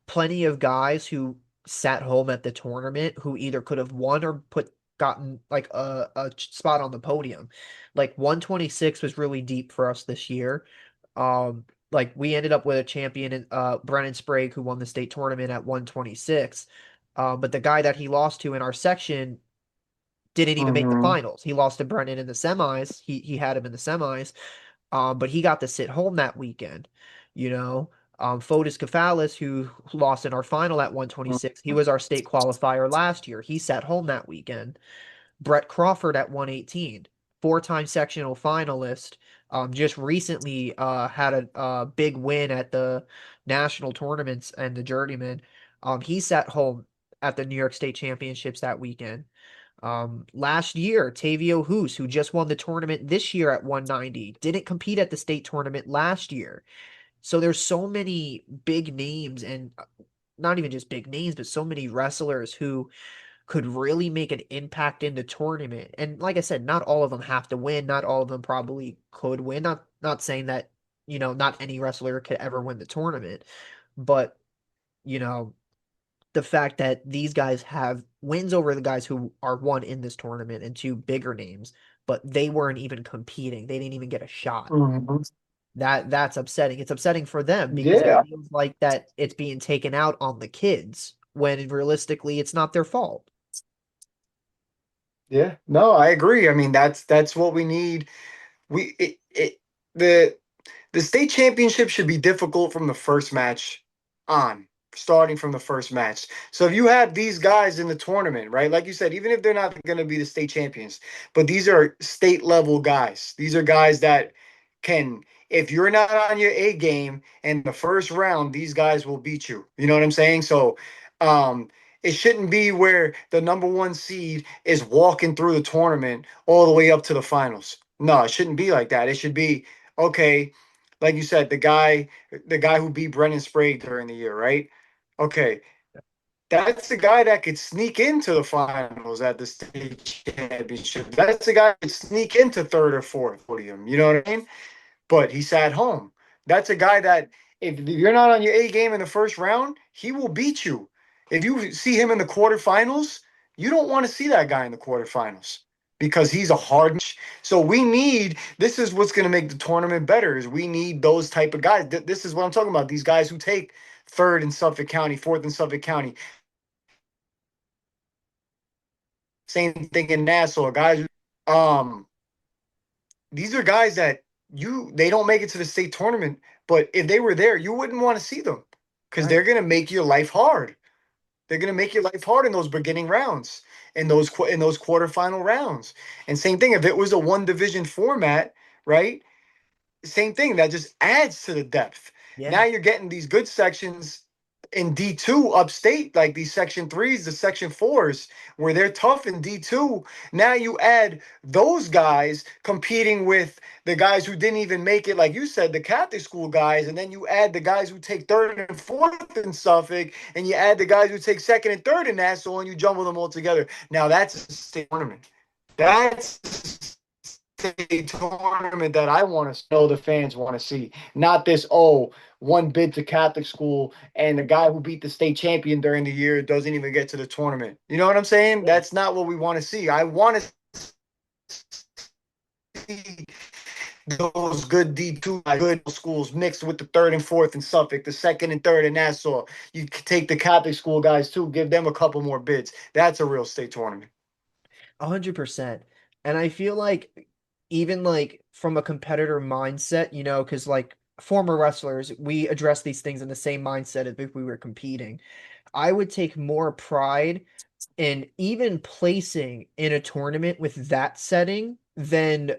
plenty of guys who sat home at the tournament who either could have won or gotten like a spot on the podium. Like 126 was really deep for us this year. Like we ended up with a champion in Brennan Sprague, who won the state tournament at 126. But the guy that he lost to in our section didn't even make the Mm-hmm. finals. He lost to Brennan in the semis. He had him in the semis. But he got to sit home that weekend, you know. Fotis Kafalis, who lost in our final at 126, he was our state qualifier last year. He sat home that weekend. Brett Crawford at 118, four-time sectional finalist. Just recently had a big win at the national tournaments and the journeyman. He sat home at the New York State Championships that weekend. Last year, Tavio Hoos, who just won the tournament this year at 190, didn't compete at the state tournament last year. So there's so many big names and not even just big names, but so many wrestlers who could really make an impact in the tournament. And like I said, not all of them have to win. Not all of them probably could win. Not saying that, not any wrestler could ever win the tournament, but you know, the fact that these guys have wins over the guys who are one in this tournament and two bigger names, but they weren't even competing. They didn't even get a shot. Mm-hmm. That's upsetting. It's upsetting for them because it Yeah. feels like that it's being taken out on the kids when realistically it's not their fault. Yeah, no, I agree. I mean, that's what we need. We it the the state championship should be difficult from the first match on, starting from the first match. So if you have these guys in the tournament, right? Like you said, even if they're not going to be the state champions, but these are state level guys. These are guys that can, if you're not on your A game in the first round, these guys will beat you. You know what I'm saying? So, it shouldn't be where the number one seed is walking through the tournament all the way up to the finals. No, it shouldn't be like that. It should be okay, like you said, the guy who beat Brennan Sprague during the year, right? Okay, that's the guy that could sneak into the finals at the state championship. That's the guy that could sneak into third or fourth podium. You know what I mean? But he sat home. That's a guy that if you're not on your A game in the first round, he will beat you. If you see him in the quarterfinals, you don't want to see that guy in the quarterfinals because he's a hard. So we need this is what's going to make the tournament better is we need those type of guys. This is what I'm talking about. These guys who take third in Suffolk County, fourth in Suffolk County. Same thing in Nassau. Guys, um, these are guys that they don't make it to the state tournament, but if they were there, you wouldn't want to see them because Right. they're gonna make your life hard. They're gonna make your life hard in those beginning rounds, in those quarterfinal rounds. And same thing if it was a one division format, right? Same thing that just adds to the depth. Yeah. Now you're getting these good sections in D2 upstate, like these section threes, the section fours, where they're tough in D2. Now you add those guys competing with the guys who didn't even make it, like you said, the Catholic school guys, and then you add the guys who take third and fourth in Suffolk, and you add the guys who take second and third in Nassau, and you jumble them all together. Now that's a state tournament. That's a tournament that I want to know the fans want to see. Not this, one bid to Catholic school and the guy who beat the state champion during the year doesn't even get to the tournament. You know what I'm saying? Yeah. That's not what we want to see. I want to see those good D2 good schools mixed with the third and fourth in Suffolk, the second and third in Nassau. You take the Catholic school guys too, give them a couple more bids. That's a real state tournament. 100%. And I feel like even like from a competitor mindset, because like former wrestlers, we address these things in the same mindset as if we were competing. I would take more pride in even placing in a tournament with that setting than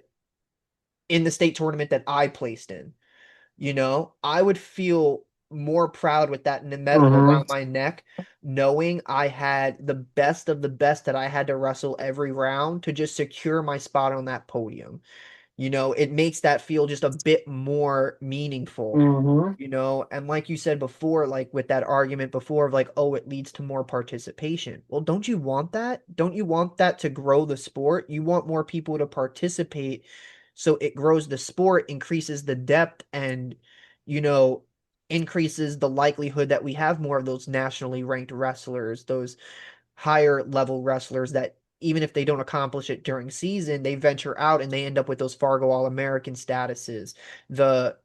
in the state tournament that I placed in. I would feel more proud with that medal Mm-hmm. around my neck, knowing I had the best of the best that I had to wrestle every round to just secure my spot on that podium. It makes that feel just a bit more meaningful. Mm-hmm. And like you said before, like with that argument before of like, oh, it leads to more participation. Well, don't you want that? Don't you want that to grow the sport? You want more people to participate so it grows the sport, increases the depth, and, you know, increases the likelihood that we have more of those nationally ranked wrestlers, those higher level wrestlers that even if they don't accomplish it during season, they venture out and they end up with those Fargo All-American statuses, the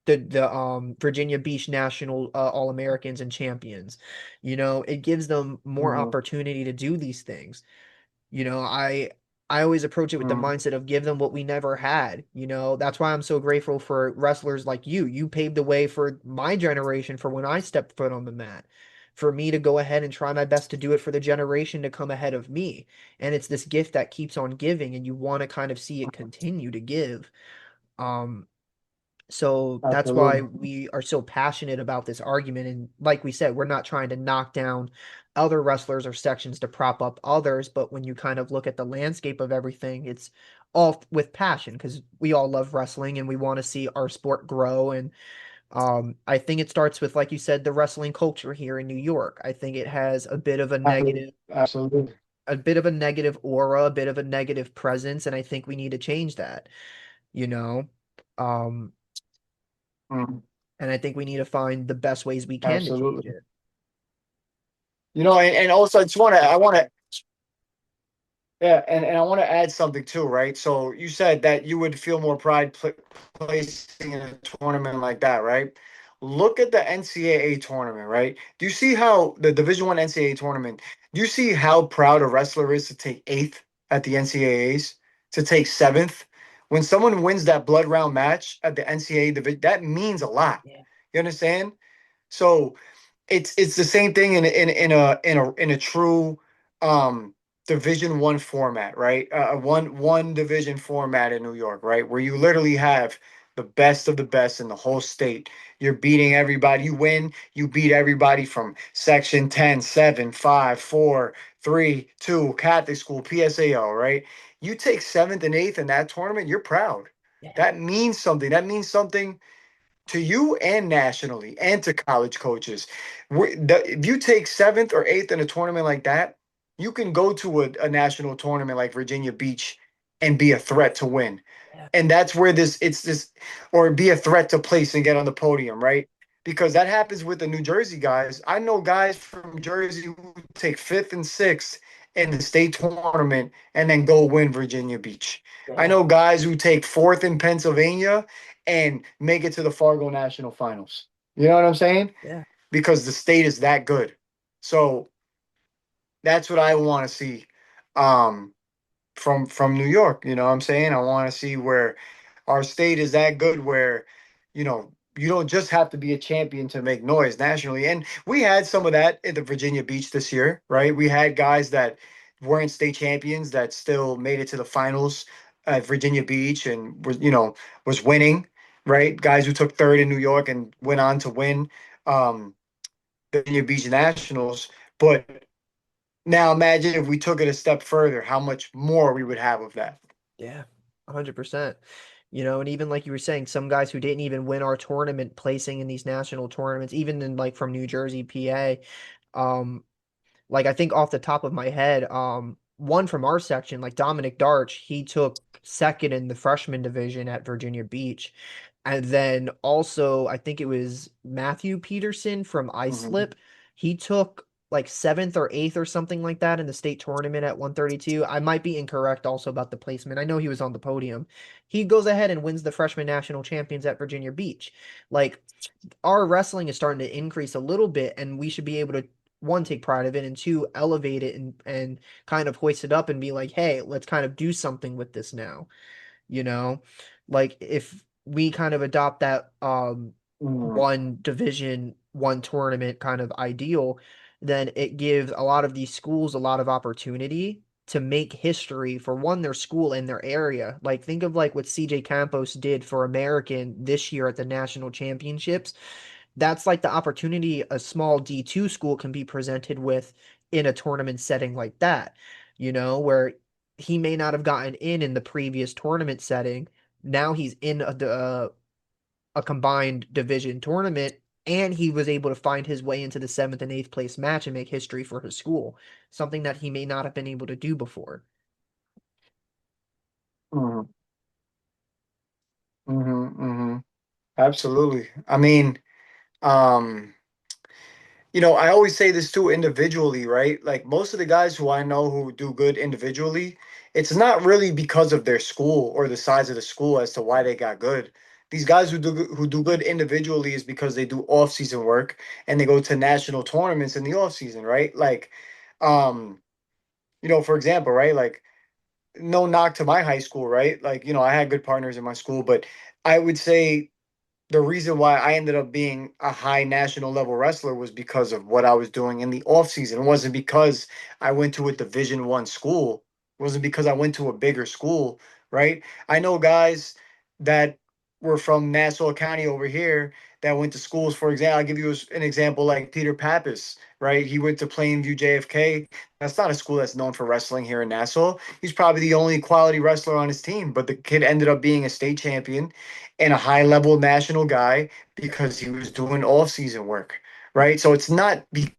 Virginia Beach National All-Americans and champions. It gives them more opportunity to do these things. I always approach it with the Mm-hmm. mindset of give them what we never had. That's why I'm so grateful for wrestlers like you. You paved the way for my generation for when I stepped foot on the mat. For me to go ahead and try my best to do it for the generation to come ahead of me. And it's this gift that keeps on giving and you want to kind of see it continue to give. Um, so that's why Absolutely. we are so passionate about this argument. And like we said, we're not trying to knock down other wrestlers or sections to prop up others. But when you kind of look at the landscape of everything, it's all with passion because we all love wrestling and we want to see our sport grow. And I think it starts with, like you said, the wrestling culture here in New York. I think it has Absolutely. Absolutely. a bit of a negative aura, a bit of a negative presence. And I think we need to change that, you know? Um, Mm, And I think we need to find the best ways we can to change absolutely. it. And also yeah, and I want to add something too, right? So you said that you would feel more pride placing in a tournament like that, right? Look at the NCAA tournament, right? Do you see how the Division One NCAA tournament? Do you see how proud a wrestler is to take eighth at the NCAAs, to take seventh? When someone wins that blood round match at the NCAA division, that means a lot. Yeah. You understand? So it's the same thing in a true um Division 1 format, right? One division format in New York, right? Where you literally have the best of the best in the whole state. You're beating everybody. You win, you beat everybody from section 10, 7, 5, 4, 3, 2, Catholic school, PSAO, right? You take seventh and eighth in that tournament, you're proud. Yeah. That means something. That means something to you and nationally and to college coaches. If you take seventh or eighth in a tournament like that, you can go to a national tournament like Virginia Beach and be a threat to win. Yeah. And that's where this, or be a threat to place and get on the podium, right? Because that happens with the New Jersey guys. I know guys from Jersey who take fifth and sixth in the state tournament and then go win Virginia Beach. I Yeah. know guys who take fourth in Pennsylvania and make it to the Fargo National Finals. You know what I'm saying? Yeah. Because the state is that good. So that's what I want to see um, from New York. You know what I'm saying? I want to see where our state is that good where, you don't just have to be a champion to make noise nationally. And we had some of that at the Virginia Beach this year, right? We had guys that weren't state champions that still made it to the finals at Virginia Beach and was winning, right? Guys who took third in New York and went on to win the Virginia Beach Nationals. But now imagine if we took it a step further, how much more we would have of that. Yeah. 100%. And even like you were saying, some guys who didn't even win our tournament placing in these national tournaments, even in like from New Jersey, PA, um, like I think off the top of my head, one from our section, like Dominic Darch, he took second in the freshman division at Virginia Beach. And then also, I think it was Matthew Peterson from Mhm. Islip. He took like seventh or eighth or something like that in the state tournament at 132. I might be incorrect also about the placement. I know he was on the podium. He goes ahead and wins the freshman national champions at Virginia Beach. Like our wrestling is starting to increase a little bit, and we should be able to one take pride of it and two elevate it and kind of hoist it up and be like, hey, let's kind of do something with this now. you know like if we kind of adopt that Mhm. one division, one tournament kind of ideal, then it gives a lot of these schools a lot of opportunity to make history for one, their school and their area. Like think of like what CJ Campos did for American this year at the national championships. That's like the opportunity a small D2 school can be presented with in a tournament setting like that, where he may not have gotten in the previous tournament setting. Now he's in a combined division tournament, and he was able to find his way into the seventh and eighth place match and make history for his school, something that he may not have been able to do before. Mhm. Mhm. Mhm. Absolutely. I mean, um, I always say this too individually, right? Like most of the guys who I know who do good individually, it's not really because of their school or the size of the school as to why they got good. These guys who do good individually is because they do off-season work and they go to national tournaments in the off-season, right? Like, um, for example, right? Like no knock to my high school, right? Like, I had good partners in my school, but I would say the reason why I ended up being a high national level wrestler was because of what I was doing in the off season. It wasn't because I went to a Division 1 school. It wasn't because I went to a bigger school, right? I know guys that were from Nassau County over here that went to schools. For example, I'll give you an example like Peter Pappas, right? He went to Plainview JFK. That's not a school that's known for wrestling here in Nassau. He's probably the only quality wrestler on his team, but the kid ended up being a state champion and a high level national guy because he was doing off season work, right? So it's not because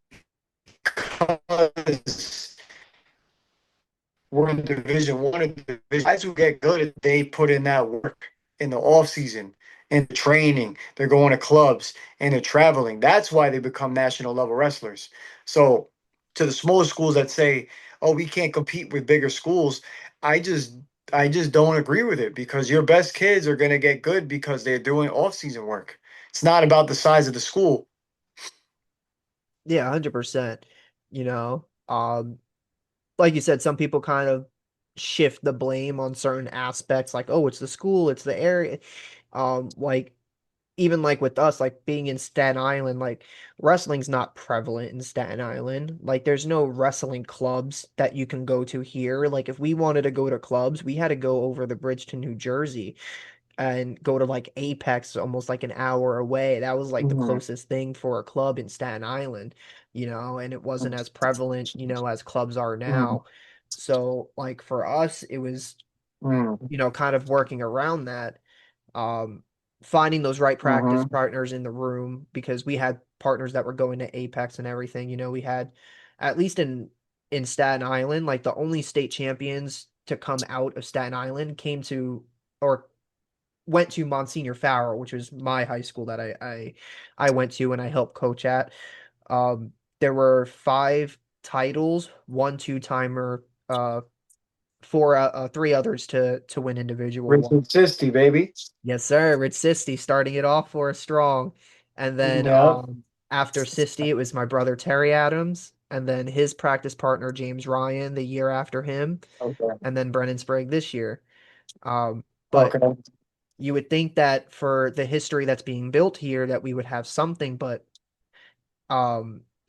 we're in Division 1 and division. Guys who get good, they put in that work in the off season, in the training. They're going to clubs and they're traveling. That's why they become national level wrestlers. So to the smaller schools that say, "Oh, we can't compete with bigger schools," I just I just don't agree with it because your best kids are going to get good because they're doing off season work. It's not about the size of the school. Yeah, 100%. You know. Um, like you said, some people kind of shift the blame on certain aspects, like, oh, it's the school, it's the area. Like even like with us, like being in Staten Island, like wrestling's not prevalent in Staten Island. Like there's no wrestling clubs that you can go to here. Like if we wanted to go to clubs, we had to go over the bridge to New Jersey and go to like Apex, almost like an hour away. That was like the Mm-hmm. closest thing for a club in Staten Island, and it wasn't as prevalent, as clubs are Mm-hmm. now. So like for us, it was, Mm-hmm. kind of working around that, um, finding those right practice Mm-hmm. partners in the room because we had partners that were going to Apex and everything. We had at least in Staten Island, like the only state champions to come out of Staten Island came to or went to Monsignor Farrell, which was my high school that I went to and I helped coach at. There were five titles, one two-timer, four three others to win individual one. Richard Sisti, baby. Yes, sir. Rich Sisti starting it off for us strong. And then Yep. after Sisti, it was my brother Terry Adams, and then his practice partner James Ryan the year after him, Okay. and then Brennan Sprague this year. But Okay. you would think that for the history that's being built here that we would have something, but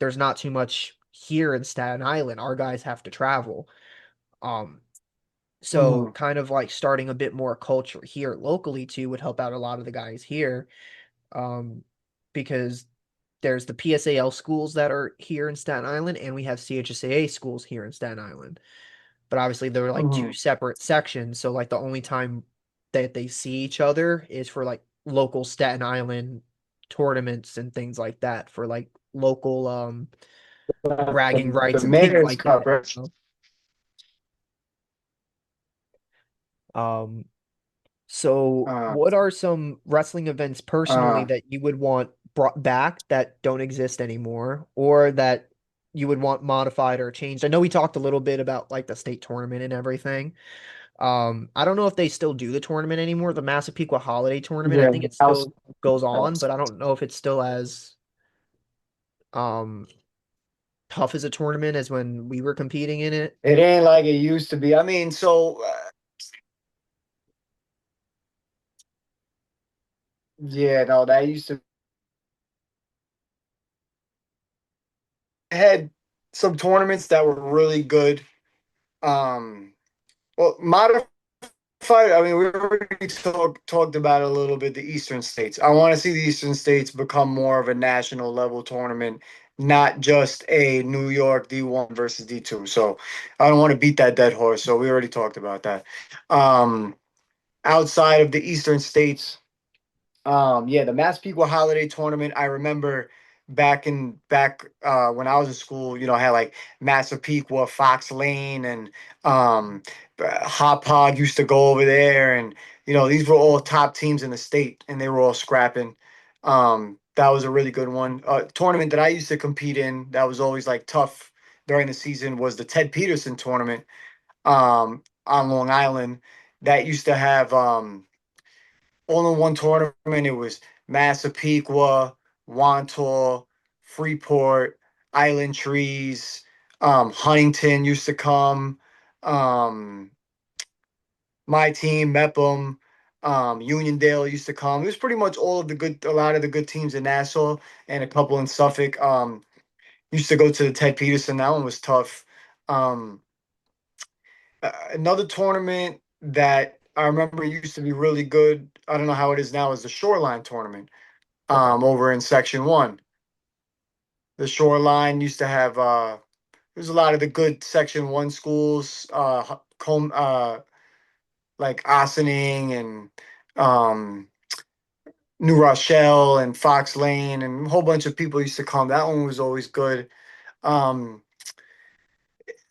there's not too much here in Staten Island. Our guys have to travel. Um, so Mm-hmm. kind of like starting a bit more culture here locally too would help out a lot of the guys here. Um, because there's the PSAL schools that are here in Staten Island, and we have CHSAA schools here in Staten Island. But obviously, they're like two Mm-hmm. separate sections. So, like, the only time that they see each other is for like local Staten Island tournaments and things like that for like local bragging The rights and things Mayor's like that. Cup, right? Um, so Uh, what are some wrestling events personally uh, that you would want brought back that don't exist anymore, or that you would want modified or changed? I know we talked a little bit about like the state tournament and everything. I don't know if they still do the tournament anymore, the Massapequa Holiday Tournament. I yeah, think it house. still goes on, but I don't know if it's still as um tough as a tournament as when we were competing in it. It ain't like it used to be. I mean, so yeah, no, that used to had some tournaments that were really good. Well, modified. I mean, we already talked about it a little bit. The Eastern states. I want to see the Eastern states become more of a national level tournament, not just a New York D1 versus D2. So I don't want to beat that dead horse. So we already talked about that. Um, Outside of the Eastern states. Yeah, the Massapequa Holiday Tournament. I remember back when I was in school. I had like Massapequa, Fox Lane, and um, Hop Hog used to go over there, and these were all top teams in the state, and they were all scrapping. That was a really good one. Tournament that I used to compete in that was always like tough during the season was the Ted Peterson tournament on Long Island. That used to have all in one tournament. It was Massapequa, Wantor, Freeport, Island Trees, Huntington used to come, um, my team, Mepham, Uniondale used to come. It was pretty much a lot of the good teams in Nassau and a couple in Suffolk. Used to go to the Ted Peterson. That one was tough. Um, Another tournament that I remember used to be really good. I don't know how it is now. Is the Shoreline tournament Okay. over in Section One. The Shoreline used to have there's a lot of the good Section One schools, like Ossining and um, New Rochelle and Fox Lane, and a whole bunch of people used to come. That one was always good. Um,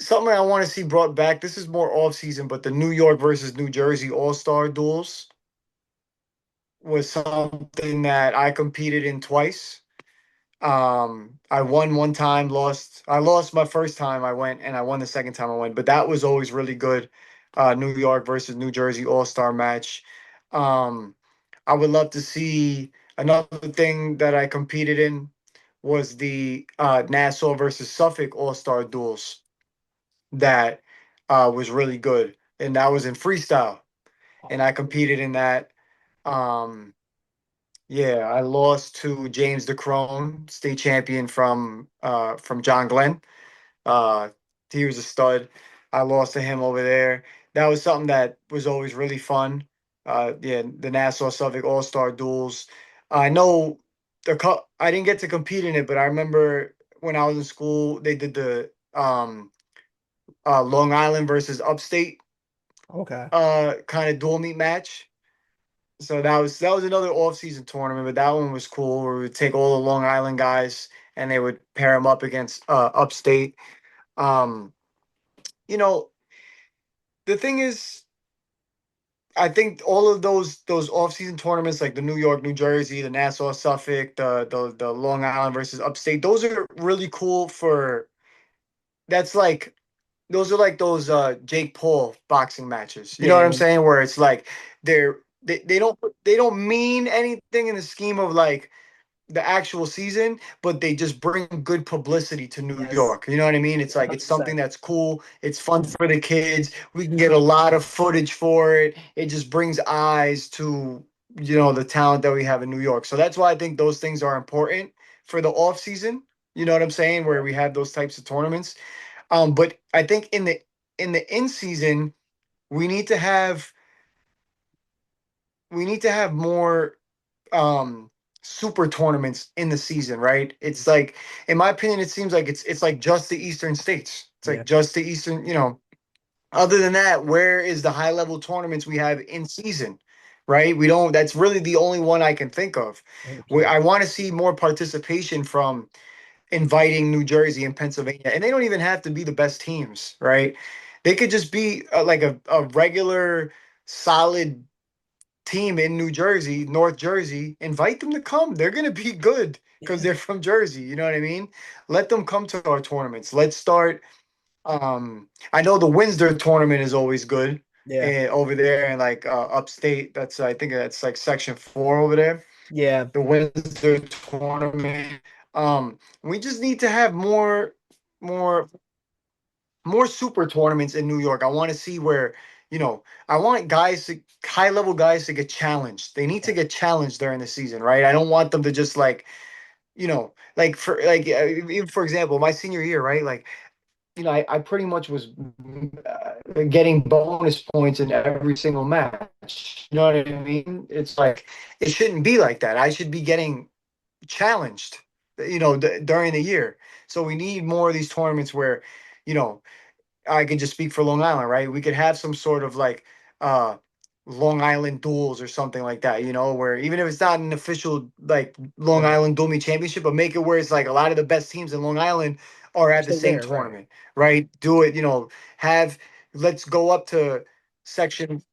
Something I want to see brought back. This is more off season, but the New York versus New Jersey All Star duels was something that I competed in twice. I won one time, lost. I lost my first time I went, and I won the second time I went. But that was always really good. New York versus New Jersey All Star match. Um, I would love to see another thing that I competed in was the Nassau versus Suffolk All Star duels. that was really good, and that was in freestyle, and I competed in that. Um, yeah, I lost to James DeCrone, state champion from John Glenn. Uh, he was a stud. I lost to him over there. That was something that was always really fun. Yeah, the Nassau Suffolk All Star Duels. I know I didn't get to compete in it, but I remember when I was in school, they did the Long Island versus Upstate Okay. kind of dual meet match. So that was another off season tournament, but that one was cool. Where we would take all the Long Island guys and they would pair them up against Upstate. Um, you know, the thing is, I think all of those off season tournaments like the New York, New Jersey, the Nassau, Suffolk, the Long Island versus Upstate, those are really cool for. That's like those are like those Jake Paul boxing matches. You know what I'm Yeah. saying? Where it's like they don't mean anything in the scheme of like the actual season, but they just bring good publicity to New Yes. York. You know what I mean? It's like it's something 100%. that's cool. It's fun for the kids. We can get a lot of footage for it. It just brings eyes to the talent that we have in New York. So that's why I think those things are important for the off season. You know what I'm saying? Where Yeah. we have those types of tournaments. But I think in the in season, we need to have we need to have more um super tournaments in the season, right? It's like, in my opinion, it seems like it's like just the Eastern states. It's like Yeah. just the Eastern. Other than that, where is the high level tournaments we have in season? Right? We don't That's really the only one I can think of. Where 100%. I want to see more participation from inviting New Jersey and Pennsylvania. And they don't even have to be the best teams, right? They could just be like a regular solid team in New Jersey, North Jersey. Invite them to come. They're going to be good because Yeah. they're from Jersey. You know what I mean? Let them come to our tournaments. Let's start. I know the Windsor tournament is always good Yeah. over there and like upstate. I think that's like section 4 over there. Yeah. The Windsor tournament. We just need to have more, more super tournaments in New York. I want to see where, I want high level guys to get challenged. They need to Yeah. get challenged during the season, right? I don't want them to just like, like even for example, my senior year, right? Like, I pretty much was getting bonus points in every single match. You know what I mean? It's like, it shouldn't be like that. I should be getting challenged, during the year. So we need more of these tournaments where, you know, I can just speak for Long Island, right? We could have some sort of like uh Long Island duels or something like that, where even if it's not an official like Long Right. Island Duel Me Championship, but make it where it's like a lot of the best teams in Long Island are They're at the still same there. Right. tournament, right? Do it, have let's go up to section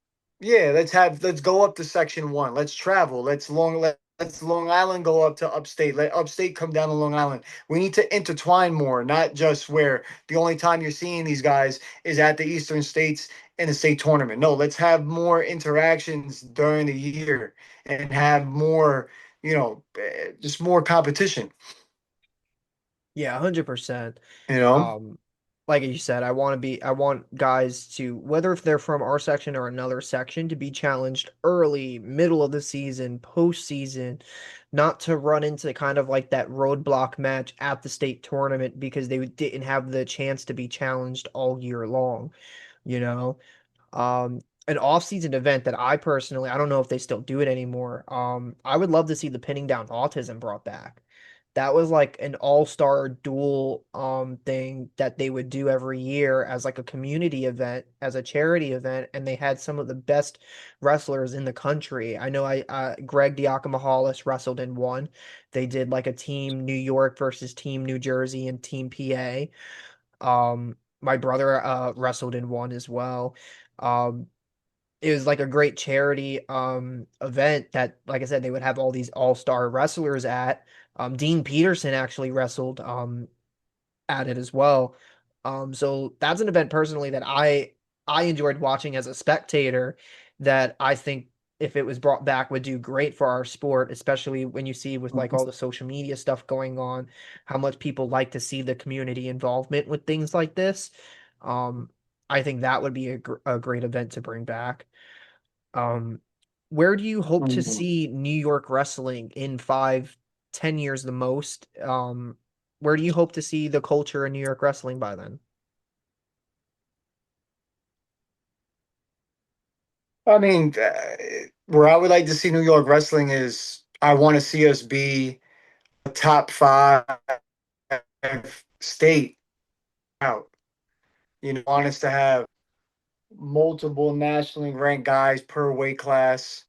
yeah, let's go up to section 1. Let's travel. Let's Long Island go up to upstate. Let upstate come down to Long Island. We need to intertwine more, not just where the only time you're seeing these guys is at the Eastern States in the state tournament. No, let's have more interactions during the year and have more, just more competition, Yeah, 100%. you know? Um, like you said, I want guys to, whether if they're from our section or another section, to be challenged early, middle of the season, postseason, not to run into kind of like that roadblock match at the state tournament because they didn't have the chance to be challenged all year long, you know? An off-season event that I don't know if they still do it anymore. I would love to see the pinning down autism brought back. That was like an all-star duel thing that they would do every year as like a community event, as a charity event, and they had some of the best wrestlers in the country. I know Greg Diakomahalis wrestled in one. They did like a team New York versus team New Jersey and team PA. My brother wrestled in one as well. Um, it was like a great charity event that, like I said, they would have all these all-star wrestlers at. Dean Peterson actually wrestled at it as well. So that's an event personally that I enjoyed watching as a spectator, that I think if it was brought back would do great for our sport, especially when you see with like all the social media stuff going on, how much people like to see the community involvement with things like this. Um, I think that would be a great event to bring back. Um, where do you hope to Mhm. see New York wrestling in 5, 10 years the most? Where do you hope to see the culture in New York wrestling by then? I mean, where I would like to see New York wrestling is I want to see us be a top five state out. You know, want us to have multiple nationally ranked guys per weight class.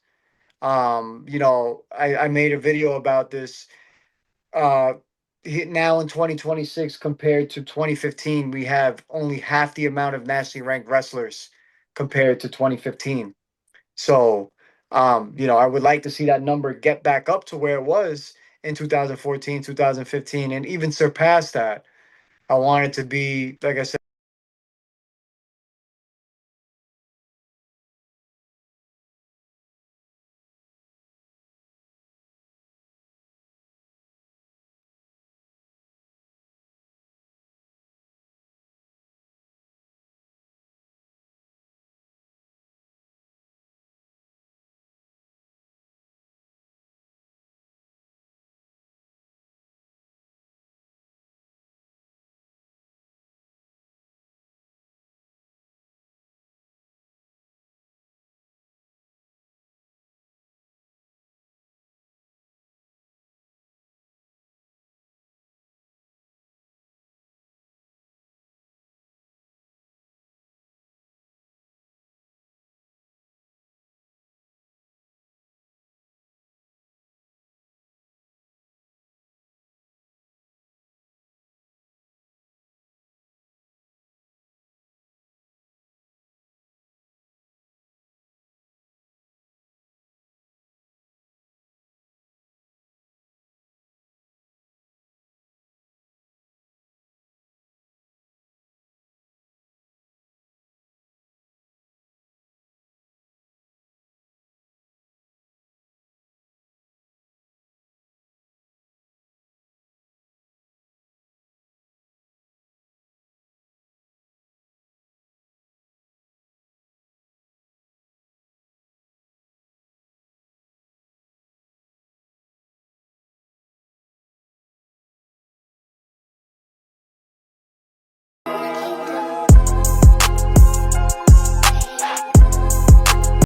I made a video about this. Uh, Now in 2026 compared to 2015, we have only half the amount of nationally ranked wrestlers compared to 2015. So, I would like to see that number get back up to where it was in 2014, 2015, and even surpass that. I want it to be, like I said,